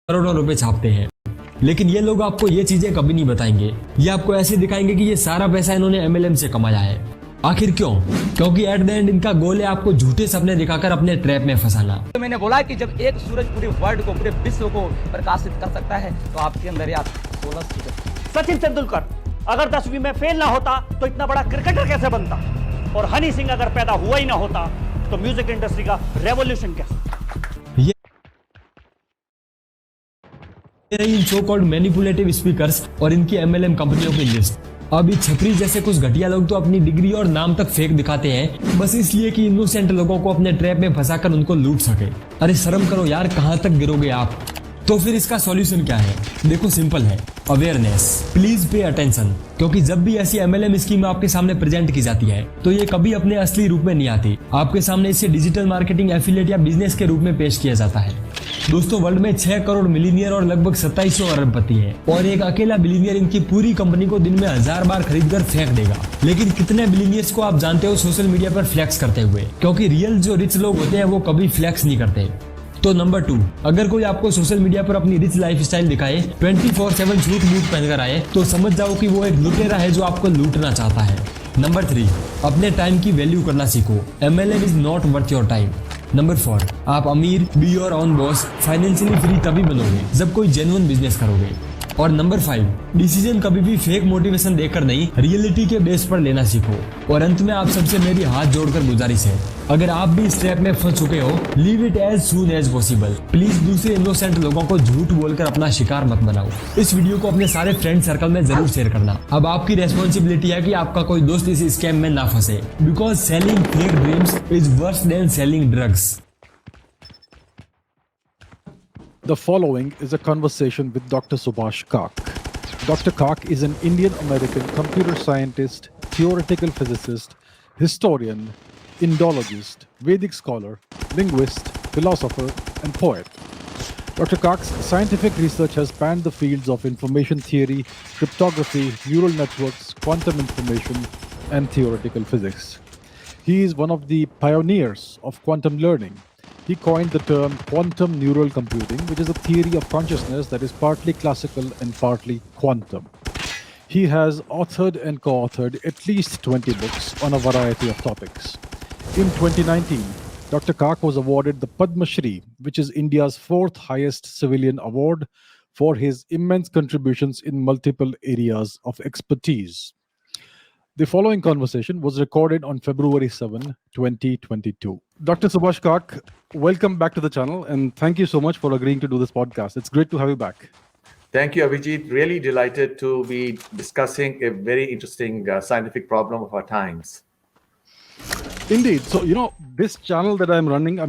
करोड़ों रुपए छापते हैं। लेकिन ये लोग आपको ये चीजें कभी नहीं बताएंगे। ये आपको ऐसे दिखाएंगे कि ये सारा पैसा इन्होंने एमएलएम से कमाया है। आखिर क्यों? क्योंकि एट द एंड इनका गोल है आपको झूठे सपने दिखाकर अपने ट्रैप में फंसाना। तो मैंने बोला कि जब एक सूरज पूरे वर्ल्ड को, पूरे विश्व को प्रकाशित कर सकता है, तो आपके अंदर यार 16 सूरज। सचिन तेंदुलकर अगर 10वीं में फेल ना होता तो इतना बड़ा क्रिकेटर कैसे बनता, और हनी सिंह अगर पैदा हुआ ही ना होता तो म्यूजिक इंडस्ट्री का रेवोल्यूशन कैसे? इन सो कॉल्ड मैनिपुलेटिव स्पीकर्स और इनकी एमएलएम कंपनियों की लिस्ट। अब ये छपरी जैसे कुछ घटिया लोग तो अपनी डिग्री और नाम तक फेक दिखाते हैं, बस इसलिए कि इनोसेंट लोगों को अपने ट्रैप में फंसाकर उनको लूट सके। अरे शर्म करो यार, कहां तक गिरोगे आप? तो फिर इसका सॉल्यूशन क्या है? देखो सिंपल है, अवेयरनेस। प्लीज पे अटेंशन, क्योंकि जब भी ऐसी एमएलएम स्कीम आपके सामने प्रेजेंट की जाती है तो ये कभी अपने असली रूप में नहीं आती। आपके सामने इसे डिजिटल मार्केटिंग, एफिलिएट या बिजनेस के रूप में पेश किया जाता है। दोस्तों, वर्ल्ड में 6 करोड़ मिलीनियर और लगभग 2700 अरबपति हैं, और एक अकेला बिलीनियर इनकी पूरी कंपनी को दिन में 1000 बार खरीद कर फेंक देगा। लेकिन कितने बिलीनियर्स को आप जानते हो सोशल मीडिया पर फ्लैक्स करते हुए? क्योंकि रियल जो रिच लोग होते हैं वो कभी फ्लैक्स नहीं करते। तो नंबर 2, अगर कोई आपको सोशल मीडिया पर अपनी रिच लाइफस्टाइल दिखाए, 24/7 सूट बूट पहनकर आए, तो समझ जाओ कि वो एक लुटेरा है जो आपको लूटना चाहता है। नंबर 3, अपने टाइम की वैल्यू करना सीखो। MLM is not worth your time. Number 4, आप अमीर, be your own boss, financially free तभी बनोगे जब कोई जेन्युइन बिजनेस करोगे। और नंबर 5, डिसीजन कभी भी फेक मोटिवेशन देकर नहीं, रियलिटी के बेस पर लेना सीखो। और अंत में आप सबसे मेरी हाथ जोड़कर गुजारिश है, अगर आप भी इस ट्रैप में फंस चुके हो, leave it as soon as possible. Please दूसरे इनोसेंट लोगों को झूठ बोलकर अपना शिकार मत बनाओ। इस वीडियो को अपने सारे फ्रेंड सर्कल में जरूर शेयर करना। अब आपकी रेस्पॉन्सिबिलिटी है कि आपका कोई दोस्त इस स्कैम में ना फंसे, because selling fake dreams is worse than selling drugs. The following is a conversation with Dr. Subhash Kak. Dr. Kak is an Indian-American computer scientist, theoretical physicist, historian, Indologist, Vedic scholar, linguist, philosopher, and poet. Dr. Kak's scientific research has spanned the fields of information theory, cryptography, neural networks, quantum information, and theoretical physics. He is one of the pioneers of quantum learning. He coined the term quantum neural computing, which is a theory of consciousness that is partly classical and partly quantum. He has authored and co-authored at least 20 books on a variety of topics. In 2019, Dr. Kak was awarded the Padma Shri, which is India's 4th highest civilian award, for his immense contributions in multiple areas of expertise. The following conversation was recorded on February 7, 2022. Dr. Subhash Kak, welcome back to the channel, and thank you so much for agreeing to do this podcast. It's great to have you back. Thank you, Abhijit. Really delighted to be discussing a very interesting scientific problem of our times. Indeed. So, this channel that I'm running,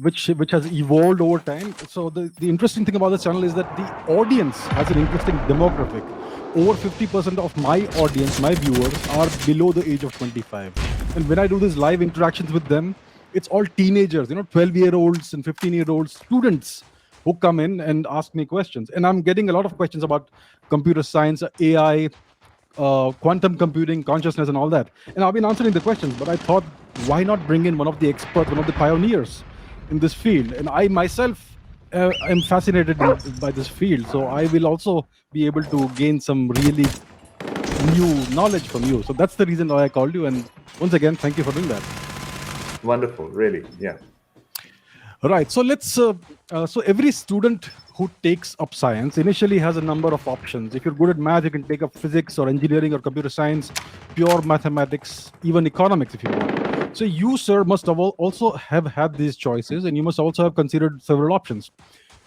which has evolved over time. So the interesting thing about this channel is that the audience has an interesting demographic. Over 50% of my audience, my viewers, are below the age of 25. And when I do these live interactions with them, it's all teenagers, 12-year-olds and 15-year-olds, students who come in and ask me questions. And I'm getting a lot of questions about computer science, AI, quantum computing, consciousness, and all that. And I've been answering the questions, but I thought, why not bring in one of the experts, one of the pioneers in this field? And I myself am fascinated by this field, so I will also be able to gain some really new knowledge from you. So that's the reason why I called you. And once again, thank you for doing that. Wonderful, really, yeah. Right. So so every student who takes up science initially has a number of options. If you're good at math, you can take up physics or engineering or computer science, pure mathematics, even economics if you want. So you, sir, must have also have had these choices, and you must also have considered several options.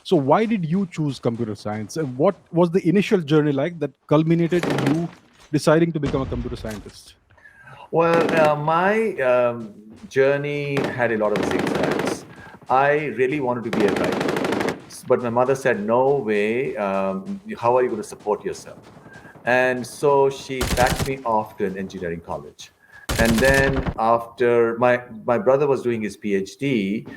So why did you choose computer science? And what was the initial journey like that culminated in you deciding to become a computer scientist? Well, my journey had a lot of zigzags. I really wanted to be a writer, but my mother said, no way, how are you going to support yourself? And so she backed me off to an engineering college. And then after my brother was doing his PhD,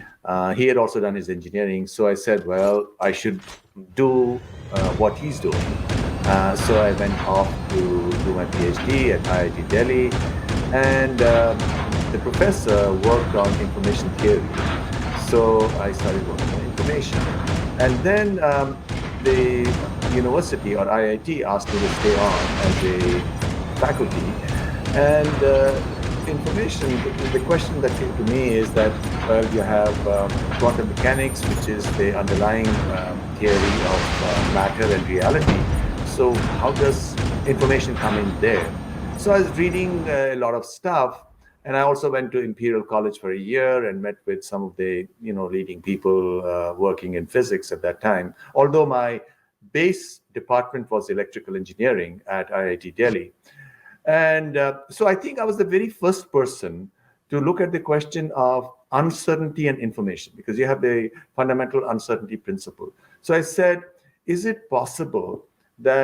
he had also done his engineering. So I said, well, I should do what he's doing. So I went off to do my PhD at IIT Delhi. And the professor worked on information theory. So I started working on information. And then the university or IIT asked me to stay on as a faculty. And the question that came to me is that, well, you have quantum mechanics, which is the underlying theory of matter and reality. So how does information come in there? So I was reading a lot of stuff, and I also went to Imperial College for a year and met with some of the leading people working in physics at that time. Although my base department was electrical engineering at IIT Delhi. And so I think I was the very first person to look at the question of uncertainty and information, because you have the fundamental uncertainty principle. So I said, is it possible that